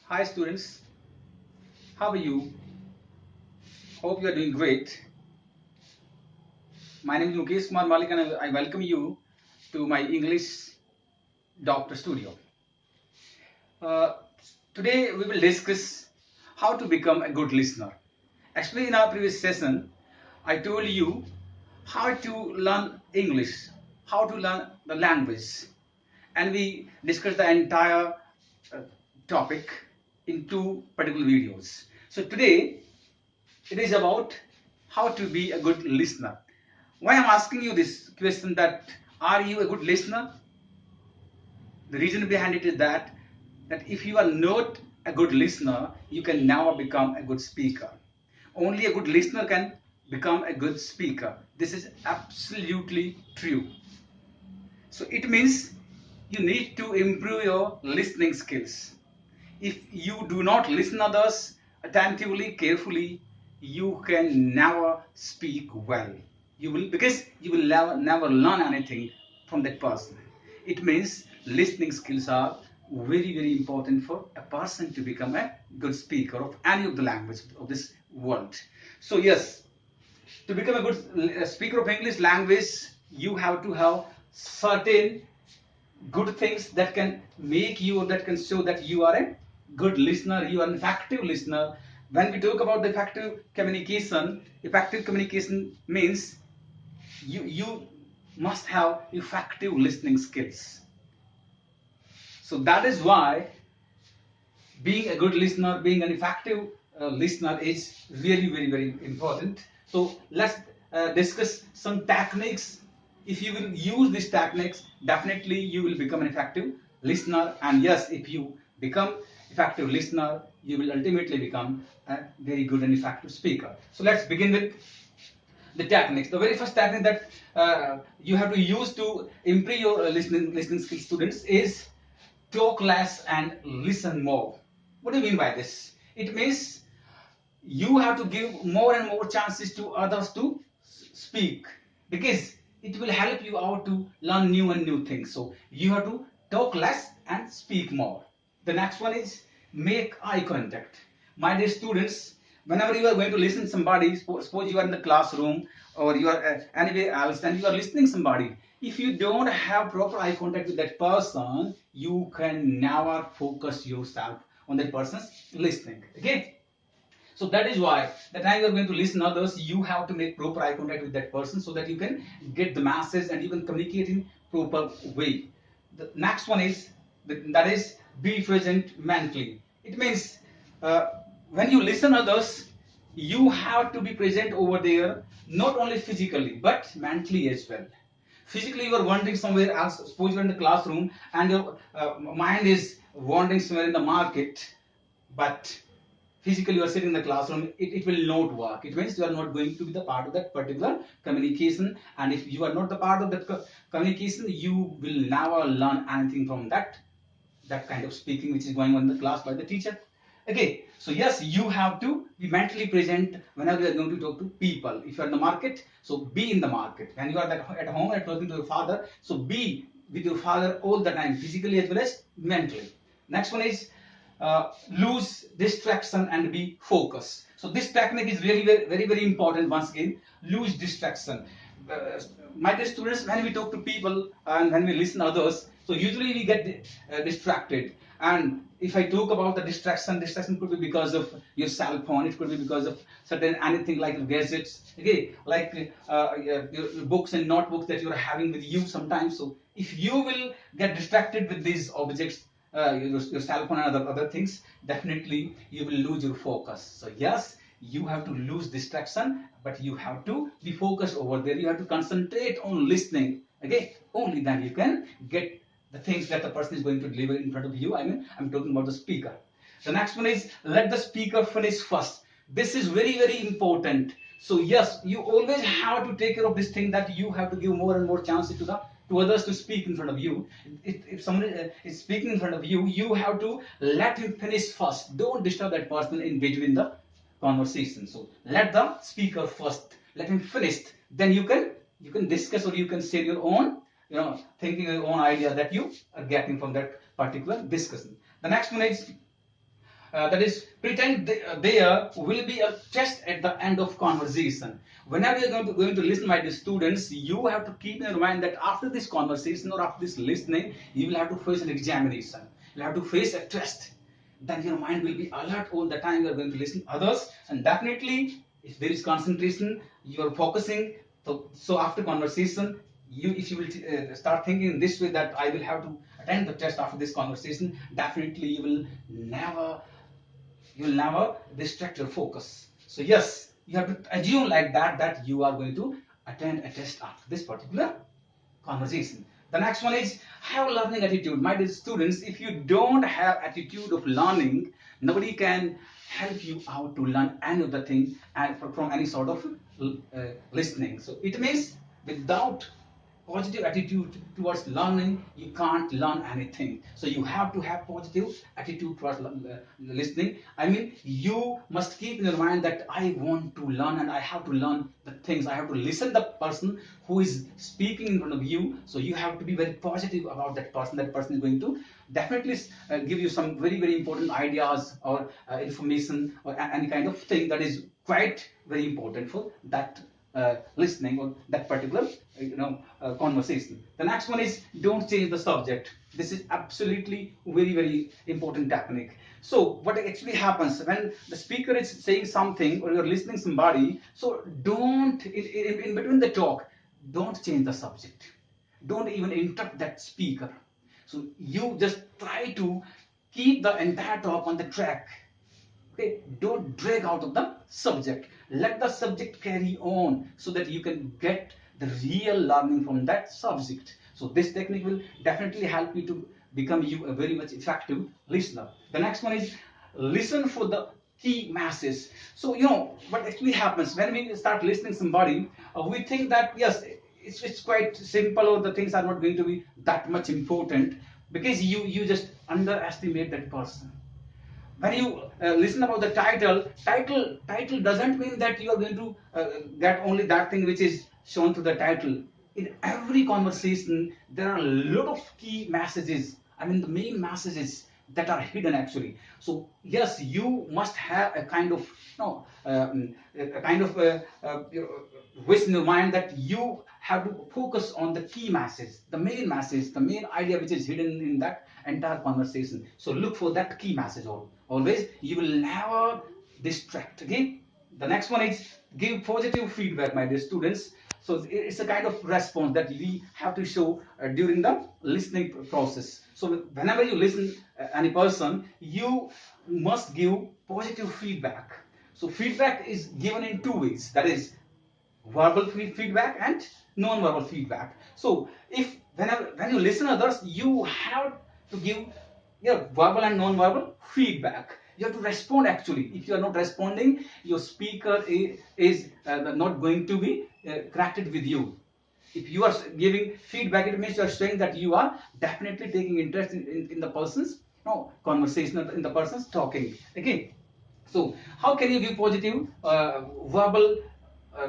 Hi students, how are you? Hope you are doing great. My name is Mukesh Kumar Malik and I welcome you to my English Doctor Studio. Uh, Today we will discuss how to become a good listener. Actually, in our previous session, I told you how to learn English, how to learn the language, and we discussed the entire uh, topic in two particular videos. So today it is about how to be a good listener. Why I'm asking you this question that are you a good listener? The reason behind it is that if you are not a good listener, you can never become a good speaker. Only a good listener can become a good speaker. This is absolutely true. So it means you need to improve your listening skills. If you do not listen others attentively, carefully, you can never speak well. You will because you will never learn anything from that person. It means listening skills are very important for a person to become a good speaker of any of the language of this world. So yes, to become a good speaker of English language, you have to have certain good things that can make you or that can show that you are a good listener, you are an effective listener. When we talk about the effective communication means you must have effective listening skills. So that is why being a good listener, being an effective listener is very important. So let's discuss some techniques. If you will use these techniques, definitely you will become an effective listener. And yes, if you become effective listener, you will ultimately become a very good and effective speaker. So let's begin with the techniques. The very first technique that you have to use to improve your listening skills, students, is talk less and listen more. What do you mean by this? It means you have to give more and more chances to others to speak, because it will help you out to learn new and new things. So you have to talk less and speak more. The next one is make eye contact. My dear students, whenever you are going to listen to somebody, suppose you are in the classroom or you are anywhere else and you are listening somebody, if you don't have proper eye contact with that person, you can never focus yourself on that person's listening. Okay, so that is why the time you are going to listen others, you have to make proper eye contact with that person so that you can get the message and you can communicate in proper way. The next one is that is be present mentally. It means uh, when you listen others, you have to be present over there, not only physically but mentally as well. Physically, you are wandering somewhere else. Suppose you are in the classroom and your mind is wandering somewhere in the market, but physically you are sitting in the classroom, it will not work. It means you are not going to be the part of that particular communication, and if you are not the part of that communication, you will never learn anything from that kind of speaking which is going on in the class by the teacher. Okay, so yes, you have to be mentally present whenever you are going to talk to people. If you are in the market, so be in the market. When you are at home and talking to your father, so be with your father all the time, physically as well as mentally. Next one is lose distraction and be focused. So this technique is really very important. Once again, lose distraction. uh, my dear students, when we talk to people and when we listen to others, so usually we get distracted. And if I talk about the distraction could be because of your cell phone, it could be because of certain anything like gadgets, okay, like your books and notebooks that you are having with you sometimes. So if you will get distracted with these objects, your cell phone and other things, definitely you will lose your focus. So yes, you have to lose distraction, but you have to be focused over there. You have to concentrate on listening. Okay, only then you can get the things that the person is going to deliver in front of you. I mean, I'm talking about the speaker. The next one is let the speaker finish first. This is very important. So yes, you always have to take care of this thing, that you have to give more and more chances to others to speak in front of you. If someone is speaking in front of you, you have to let him finish first. Don't disturb that person in between the conversation. So let the speaker first, let him finish. Then you can discuss, or you can share your own, thinking your own idea that you are getting from that particular discussion. The next one is that is pretend there will be a test at the end of conversation. Whenever you're going to listen, my dear students, you have to keep in mind that after this conversation or after this listening, you will have to face an examination. You have to face a test. Then your mind will be alert all the time. You are going to listen others, and definitely, if there is concentration, you are focusing. So after conversation, if you will start thinking in this way that I will have to attend the test after this conversation, definitely you will never distract your focus. So yes, you have to assume like that you are going to attend a test after this particular conversation. The next one is have learning attitude. My dear students, if you don't have attitude of learning, nobody can help you out to learn any of the thing and from any sort of listening. So it means without positive attitude towards learning, you can't learn anything. So you have to have positive attitude towards listening. I mean, you must keep in your mind that I want to learn and I have to learn the things. I have to listen the person who is speaking in front of you. So you have to be very positive about that person. That person is going to definitely give you some very, very important ideas or information or any kind of thing that is quite very important for that listening or that particular conversation. The next one is don't change the subject. This is absolutely very, very important technique. So what actually happens when the speaker is saying something or you're listening somebody, so don't in between the talk, don't change the subject, don't even interrupt that speaker. So you just try to keep the entire talk on the track. Okay, don't drag out of the subject. Let the subject carry on so that you can get the real learning from that subject. So this technique will definitely help you to become you a very much effective listener. The next one is listen for the key message. So what actually happens when we start listening somebody, we think that yes, it's quite simple or the things are not going to be that much important because you just underestimate that person. When you listen about the title doesn't mean that you are going to get only that thing which is shown to the title. In every conversation there are a lot of key messages, I mean the main messages that are hidden actually. So yes, you must have a kind of wish in your mind that you have to focus on the key message, the main idea which is hidden in that entire conversation. So look for that key message always. You will never distract. Okay. The next one is give positive feedback, my dear students. So it's a kind of response that we have to show during the listening process. So whenever you listen any person, you must give positive feedback. So feedback is given in two ways. That is verbal feedback and non-verbal feedback. So if when you listen others, you have to give verbal and non-verbal feedback. You have to respond actually. If you are not responding, your speaker is not going to be connected with you. If you are giving feedback, it means you are saying that you are definitely taking interest in the person's conversation, in the person's talking. Okay. So how can you give positive verbal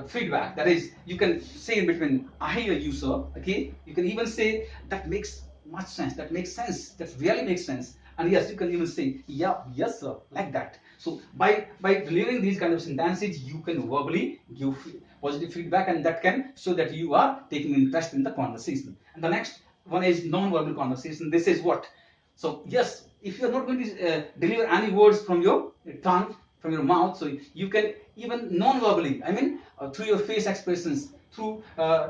feedback? That is, you can say in between, I hear you, sir. Okay, you can even say that makes much sense. That makes sense. That really makes sense. And yes, you can even say, yeah, yes, sir, like that. So by delivering these kind of sentences, you can verbally give positive feedback, and that can show that you are taking interest in the conversation. And the next one is non-verbal conversation. This is what. So yes, if you are not going to deliver any words from your tongue, from your mouth, so you can even non-verbally, I mean through your face expressions, through a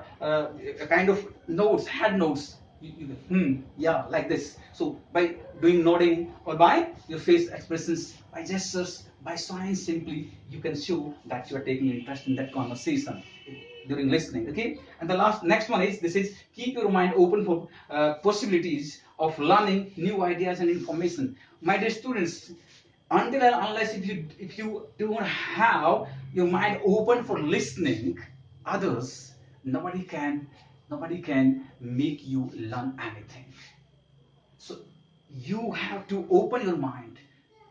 kind of notes, head notes, yeah, like this. So by doing nodding or by your face expressions, by gestures, by signs simply, you can show that you are taking interest in that conversation during listening. Okay. And the next one is, this is keep your mind open for possibilities of learning new ideas and information. My dear students, until and unless if you don't have your mind open for listening others, nobody can make you learn anything. So you have to open your mind.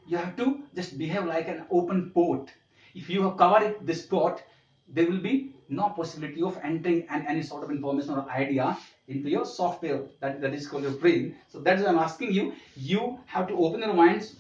You have to just behave like an open port. If you have covered this port, there will be no possibility of entering any sort of information or idea into your software that is called your brain. So that's why I'm asking you. You have to open your minds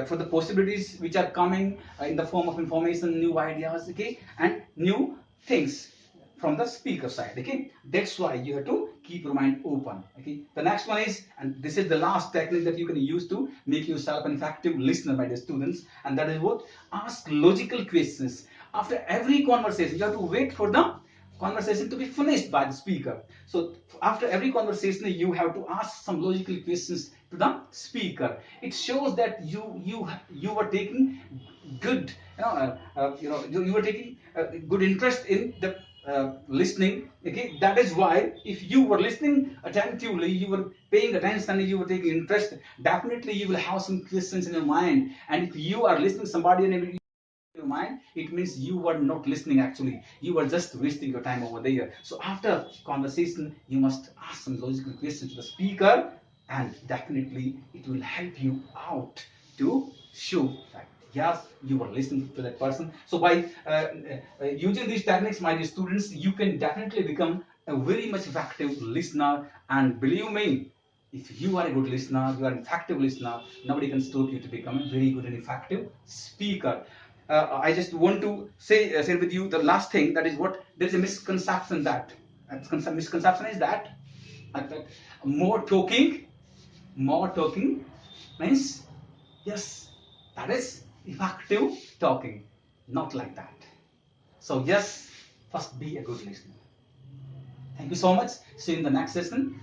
for the possibilities which are coming in the form of information, new ideas, okay, and new things from the speaker side. Okay, that's why you have to keep your mind open. Okay, the next one is, and this is the last technique that you can use to make yourself an effective listener, my dear students, and that is what? Ask logical questions. After every conversation you have to wait for the conversation to be finished by the speaker. So after every conversation you have to ask some logical questions to the speaker. It shows that you were taking good, you were taking good interest in the listening. Okay, that is why if you were listening attentively, you were paying attention, you were taking interest, definitely you will have some questions in your mind. And if you are listening somebody and your mind, it means you were not listening. Actually, you were just wasting your time over there. So after conversation you must ask some logical questions to the speaker, and definitely it will help you out to show that yes, you were listening to that person. So by using these techniques, my dear students, you can definitely become a very much effective listener. And believe me, if you are a good listener, you are an effective listener, nobody can stop you to become a very good and effective speaker. I just want to share with you the last thing. That is what there is a misconception that misconception is that more talking, more talking means yes, that is effective talking. Not like that. So yes, first be a good listener. Thank you so much. See you in the next session.